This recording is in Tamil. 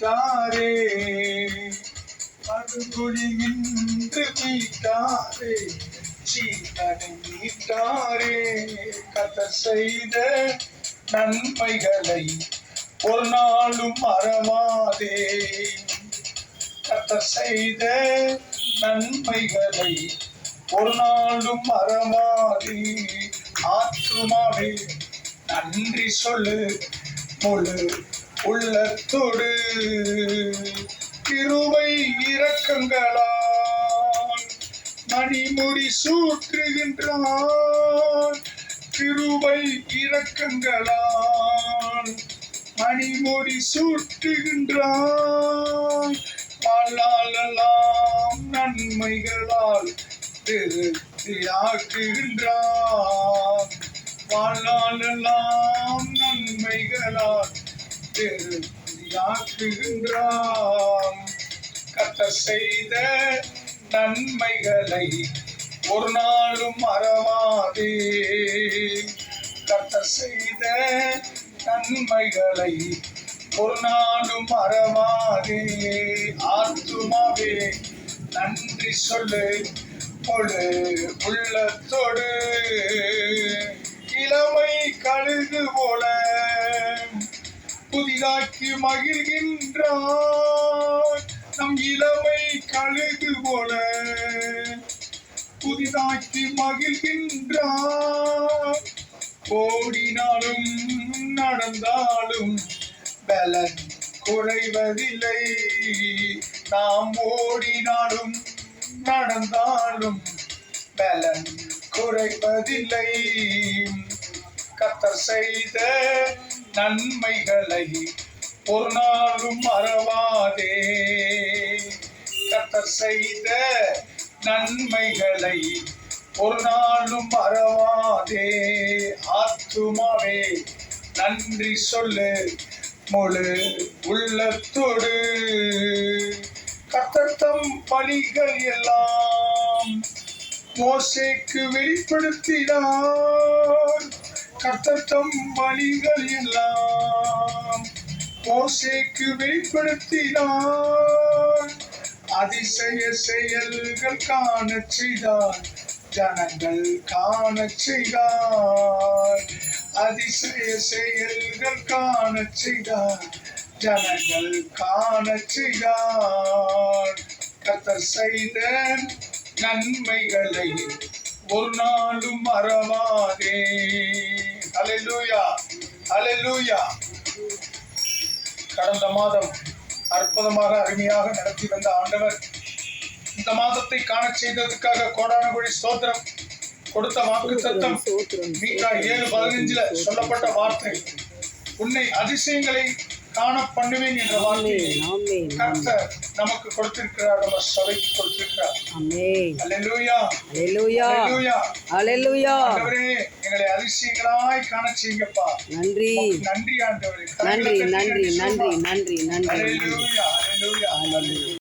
தாரே படுகொடி இன்று மீட்டாரே சீதனை மீட்டாரே கர்த்தர் செய்த நன்மைகளை ஒரு நாளும் மறவாதே. கர்த்தர் செய்த நன்மைகளை ஒரு நாளும் மறவாதே. ஆத்துமாவே நன்றி சொல்லு முழு உள்ளத்தோடு. கிருபை இரக்கங்களால் மணிமுடி சூற்றுகின்றான். கிருபை இரக்கங்களால் மணிமுடி சூற்றுகின்றான். வாழ்நாளெல்லாம் நன்மைகளால் திருப்தியாக்குகின்றான். வாழ்நாளெல்லாம் நன்மைகளால் திருப்தியாக்குகின்றான். கர்த்தர் செய்த நன்மைகளை ஒரு நாளும் மறவாதே. கர்த்தர் செய்த நன்மைகளை ஒரு நாளும் மறவாதே. ஆத்துமாவே நன்றி சொல்லு முழு உள்ளத்தோடு. இளமை கழுகு போல புதிதாக்கி மகிழ்கின்றான். நம் இளமை கழுகு போல புதிதாக்கி மகிழ்கின்றான். ஓடினாலும் நடந்தாலும் பலன் குறைவதில்லை. நாம் ஓடினாலும் நடந்தாலும் பலன் குறைவதில்லை. கர்த்தர் செய்த நன்மைகளை ஒரு நாளும் மறவாதே. கர்த்தர் செய்த நன்மைகளை ஒரு நாளும் மறவாதே. ஆத்துமாவே நன்றி சொல்லு முழு உள்ளத்தோடு. கர்த்தர் தம் பணிகள் எல்லாம் மோசேக்கு வெளிப்படுத்தினார். கர்த்தர் தம் பணிகள் எல்லாம் மோசேக்கு வெளிப்படுத்தினார். அதிசய செயல்கள் காண செய்தார், ஜனங்கள் காண செய்தார். அதிசய செயல்கள் காண செய்தார், ஜனங்கள் காண செய்தார். கர்த்தர் செய்த நன்மைகளை ஒரு நாளும் மறவாதே. அல்லேலூயா, அல்லேலூயா. கடந்த மாதம் அற்புதமாக அருமையாக நடத்தி வந்த ஆண்டவர் இந்த மாதத்தை காண செய்ததற்காக கோடான கோடி ஸ்தோத்திரம். கொடுத்த வாக்குத்தத்தம் மீகா 7:15 சொல்லப்பட்ட வார்த்தை, உன்னை அதிசயங்களை காண பண்ணுவேன் என்ற வார்த்தையை கர்த்தர் நமக்கு கொடுத்திருக்கிறார், நம்ம சபைக்கு கொடுத்திருக்கிறார். அல்லேலூயா, அல்லேலூயா, அல்லேலூயா. ஆண்டவரே எங்களை அதிசயங்களாய் காண செய்யுங்கப்பா. நன்றி, நன்றி ஆண்டவரே. நன்றி, நன்றி, நன்றி, நன்றி, நன்றி. அல்லேலூயா, அல்லேலூயா.